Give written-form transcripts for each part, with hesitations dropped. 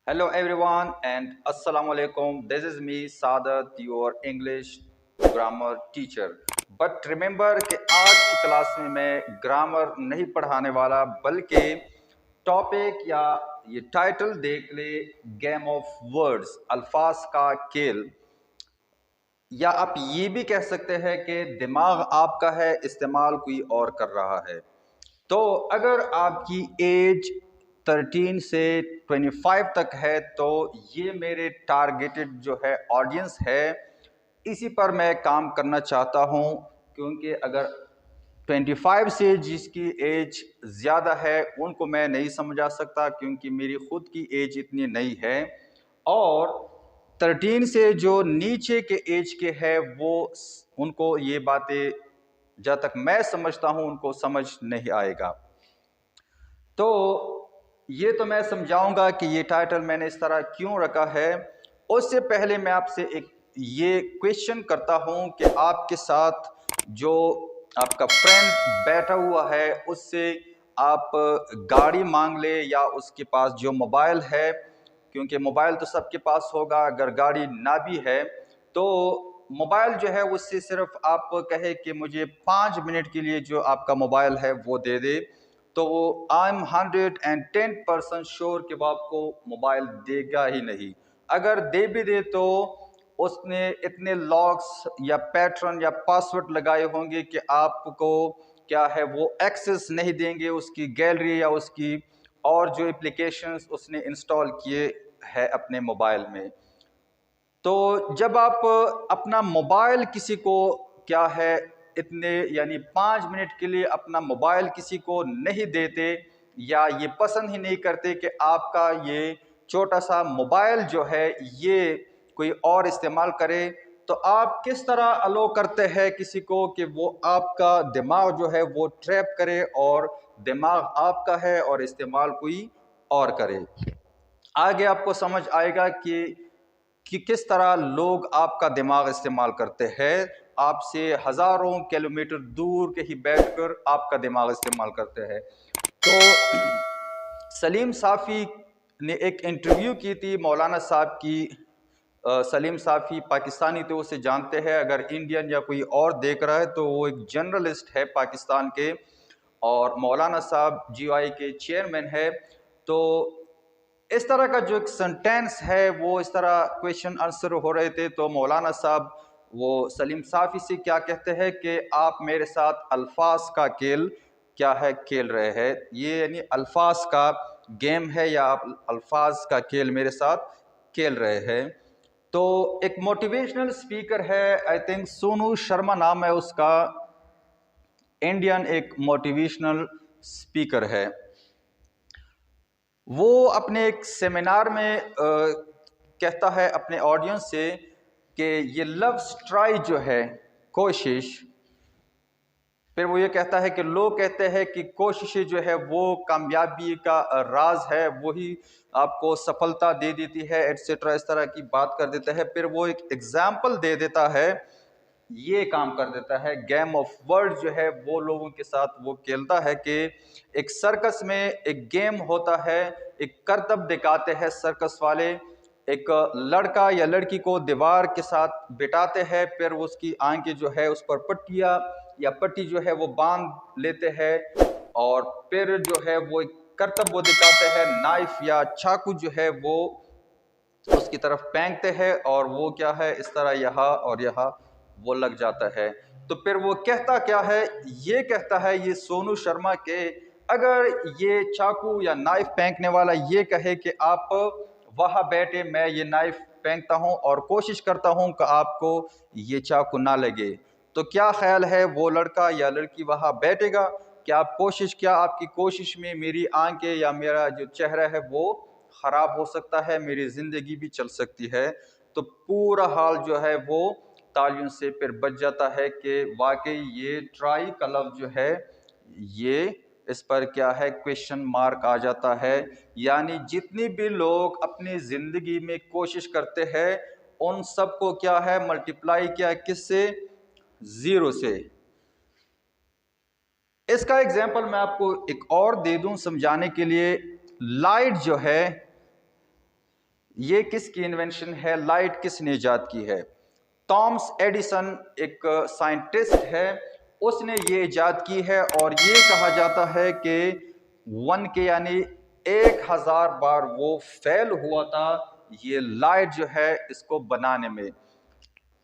Hello everyone and Assalamu alaikum. This is me Sadat, your English grammar teacher. But remember कि आज की class में मैं grammar नहीं पढ़ाने वाला बल्कि टॉपिक या ये टाइटल देख ले, गेम ऑफ वर्ड्स, अल्फाज का खेल, या आप ये भी कह सकते हैं कि दिमाग आपका है, इस्तेमाल कोई और कर रहा है। तो अगर आपकी एज 13 से 25 तक है तो ये मेरे टारगेटेड जो है ऑडियंस है, इसी पर मैं काम करना चाहता हूँ। क्योंकि अगर 25 से जिसकी एज ज़्यादा है उनको मैं नहीं समझा सकता, क्योंकि मेरी खुद की एज इतनी नहीं है। और 13 से जो नीचे के एज के है वो उनको ये बातें जहाँ तक मैं समझता हूँ उनको समझ नहीं आएगा। तो ये तो मैं समझाऊंगा कि ये टाइटल मैंने इस तरह क्यों रखा है। उससे पहले मैं आपसे एक ये क्वेश्चन करता हूं कि आपके साथ जो आपका फ्रेंड बैठा हुआ है उससे आप गाड़ी मांग ले या उसके पास जो मोबाइल है, क्योंकि मोबाइल तो सबके पास होगा, अगर गाड़ी ना भी है तो मोबाइल जो है उससे सिर्फ आप कहे कि मुझे 5 मिनट के लिए जो आपका मोबाइल है वो दे दे, तो वो आई एम 110% श्योर कि वो आपको मोबाइल देगा ही नहीं। अगर दे भी दे तो उसने इतने लॉक्स या पैटर्न या पासवर्ड लगाए होंगे कि आपको क्या है वो एक्सेस नहीं देंगे उसकी गैलरी या उसकी और जो एप्लीकेशंस उसने इंस्टॉल किए हैं अपने मोबाइल में। तो जब आप अपना मोबाइल किसी को क्या है इतने यानी 5 मिनट के लिए अपना मोबाइल किसी को नहीं देते या ये पसंद ही नहीं करते कि आपका ये छोटा सा मोबाइल जो है ये कोई और इस्तेमाल करे, तो आप किस तरह अलो करते हैं किसी को कि वो आपका दिमाग जो है वो ट्रैप करे और दिमाग आपका है और इस्तेमाल कोई और करे। आगे आपको समझ आएगा कि किस तरह लोग आपका दिमाग इस्तेमाल करते हैं, आपसे हज़ारों किलोमीटर दूर के ही बैठकर आपका दिमाग इस्तेमाल करते हैं। तो सलीम साफ़ी ने एक इंटरव्यू की थी मौलाना साहब की। सलीम साफ़ी पाकिस्तानी तो उसे जानते हैं, अगर इंडियन या कोई और देख रहा है तो वो एक जर्नलिस्ट है पाकिस्तान के, और मौलाना साहब जीओआई के चेयरमैन है। तो इस तरह का जो एक सेंटेंस है वो इस तरह क्वेश्चन आंसर हो रहे थे, तो मौलाना साहब वो सलीम साफ़ी से क्या कहते हैं कि आप मेरे साथ अल्फाज का खेल क्या है खेल रहे हैं, ये यानी अल्फाज का गेम है या आप अल्फाज का खेल मेरे साथ खेल रहे हैं। तो एक मोटिवेशनल स्पीकर है, आई थिंक सोनू शर्मा नाम है उसका, इंडियन एक मोटिवेशनल स्पीकर है। वो अपने एक सेमिनार में कहता है अपने ऑडियंस से कि ये लव्स ट्राई जो है कोशिश, फिर वो ये कहता है कि लोग कहते हैं कि कोशिशें जो है वो कामयाबी का राज है, वही आपको सफलता दे देती है, एटसेट्रा, इस तरह की बात कर देता है। फिर वो एक एग्जाम्पल दे देता है, ये काम कर देता है, गेम ऑफ वर्ड जो है वो लोगों के साथ वो खेलता है कि एक सर्कस में एक गेम होता है, एक करतब दिखाते हैं सर्कस वाले, एक लड़का या लड़की को दीवार के साथ बिठाते हैं, फिर उसकी आंखें जो है उस पर पट्टियाँ या पट्टी जो है वो बांध लेते हैं, और फिर जो है वो एक करतब वो दिखाते हैं, नाइफ या चाकू जो है वो उसकी तरफ फेंकते हैं और वो क्या है इस तरह यहाँ और यहाँ वो लग जाता है। तो फिर वो कहता क्या है, ये कहता है ये सोनू शर्मा के, अगर ये चाकू या नाइफ फेंकने वाला ये कहे कि आप वहाँ बैठे, मैं ये नाइफ फेंकता हूँ और कोशिश करता हूँ कि आपको ये चाकू ना लगे, तो क्या ख्याल है वो लड़का या लड़की वहाँ बैठेगा? क्या आप कोशिश, क्या आपकी कोशिश में मेरी आंखें या मेरा जो चेहरा है वो ख़राब हो सकता है, मेरी ज़िंदगी भी चल सकती है? तो पूरा हाल जो है वो तालियों से फिर बच जाता है कि वाकई ये ट्राई का लफ्ज़ जो है ये इस पर क्या है क्वेश्चन मार्क आ जाता है। यानी जितनी भी लोग अपनी ज़िंदगी में कोशिश करते हैं उन सबको क्या है मल्टीप्लाई किया किससे? ज़ीरो से। इसका एग्जाम्पल मैं आपको एक और दे दूं समझाने के लिए। लाइट जो है ये किसकी इन्वेंशन है? लाइट किसने ईजाद की है? थॉमस एडिसन एक साइंटिस्ट है, उसने ये ईजाद की है और ये कहा जाता है कि 1 के यानी 1000 बार वो फेल हुआ था ये लाइट जो है इसको बनाने में।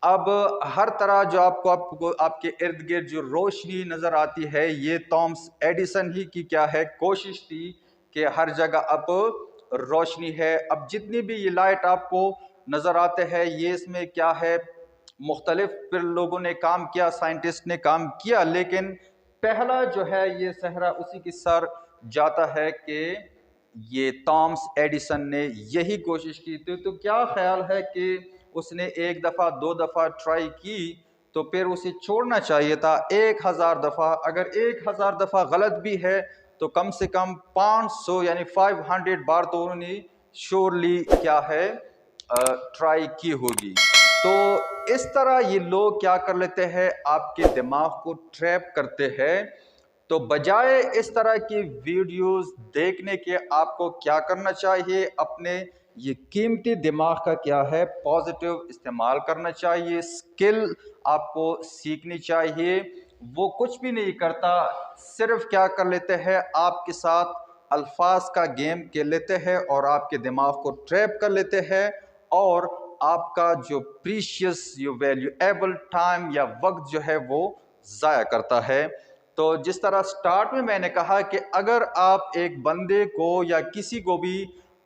अब हर तरह जो आपको आपके इर्द गिर्द जो रोशनी नजर आती है, ये थॉमस एडिसन ही की क्या है कोशिश थी कि हर जगह अब रोशनी है। अब जितनी भी ये लाइट आपको नजर आते हैं, ये इसमें क्या है, मुख्तलिफ फिर लोगों ने काम किया, साइंटिस्ट ने काम किया, लेकिन पहला जो है ये सहरा उसी की सर जाता है कि ये थॉमस एडिसन ने यही कोशिश की थी। तो क्या ख्याल है कि उसने 1 दफ़ा 2 दफ़ा ट्राई की तो फिर उसे छोड़ना चाहिए था 1000 दफ़ा? अगर 1000 दफ़ा गलत भी है तो कम से कम 500 यानी 500 बार तो उन्होंने श्योरली क्या है ट्राई की होगी। तो इस तरह ये लोग क्या कर लेते हैं, आपके दिमाग को ट्रैप करते हैं। तो बजाय इस तरह की वीडियोस देखने के आपको क्या करना चाहिए, अपने ये कीमती दिमाग का क्या है पॉजिटिव इस्तेमाल करना चाहिए, स्किल आपको सीखनी चाहिए। वो कुछ भी नहीं करता, सिर्फ क्या कर लेते हैं, आपके साथ अल्फाज का गेम खेल लेते हैं और आपके दिमाग को ट्रैप कर लेते हैं और आपका जो प्रीशियस जो वैल्यूएबल टाइम या वक्त जो है वो ज़ाया करता है। तो जिस तरह स्टार्ट में मैंने कहा कि अगर आप एक बंदे को या किसी को भी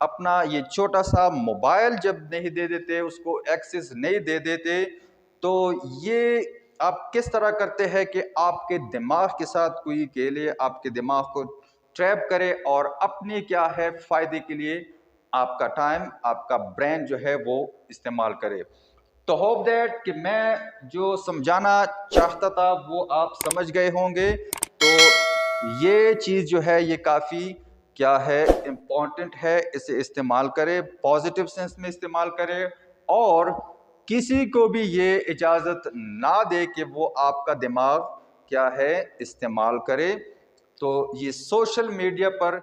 अपना ये छोटा सा मोबाइल जब नहीं दे देते, उसको एक्सेस नहीं दे देते, तो ये आप किस तरह करते हैं कि आपके दिमाग के साथ कोई खेले, आपके दिमाग को ट्रैप करे और अपने क्या है फ़ायदे के लिए आपका टाइम, आपका ब्रेन जो है वो इस्तेमाल करे। तो होप दैट कि मैं जो समझाना चाहता था वो आप समझ गए होंगे। तो ये चीज़ जो है ये काफ़ी क्या है इम्पॉर्टेंट है, इसे इस्तेमाल करें, पॉजिटिव सेंस में इस्तेमाल करें और किसी को भी ये इजाज़त ना दे कि वो आपका दिमाग क्या है इस्तेमाल करे। तो ये सोशल मीडिया पर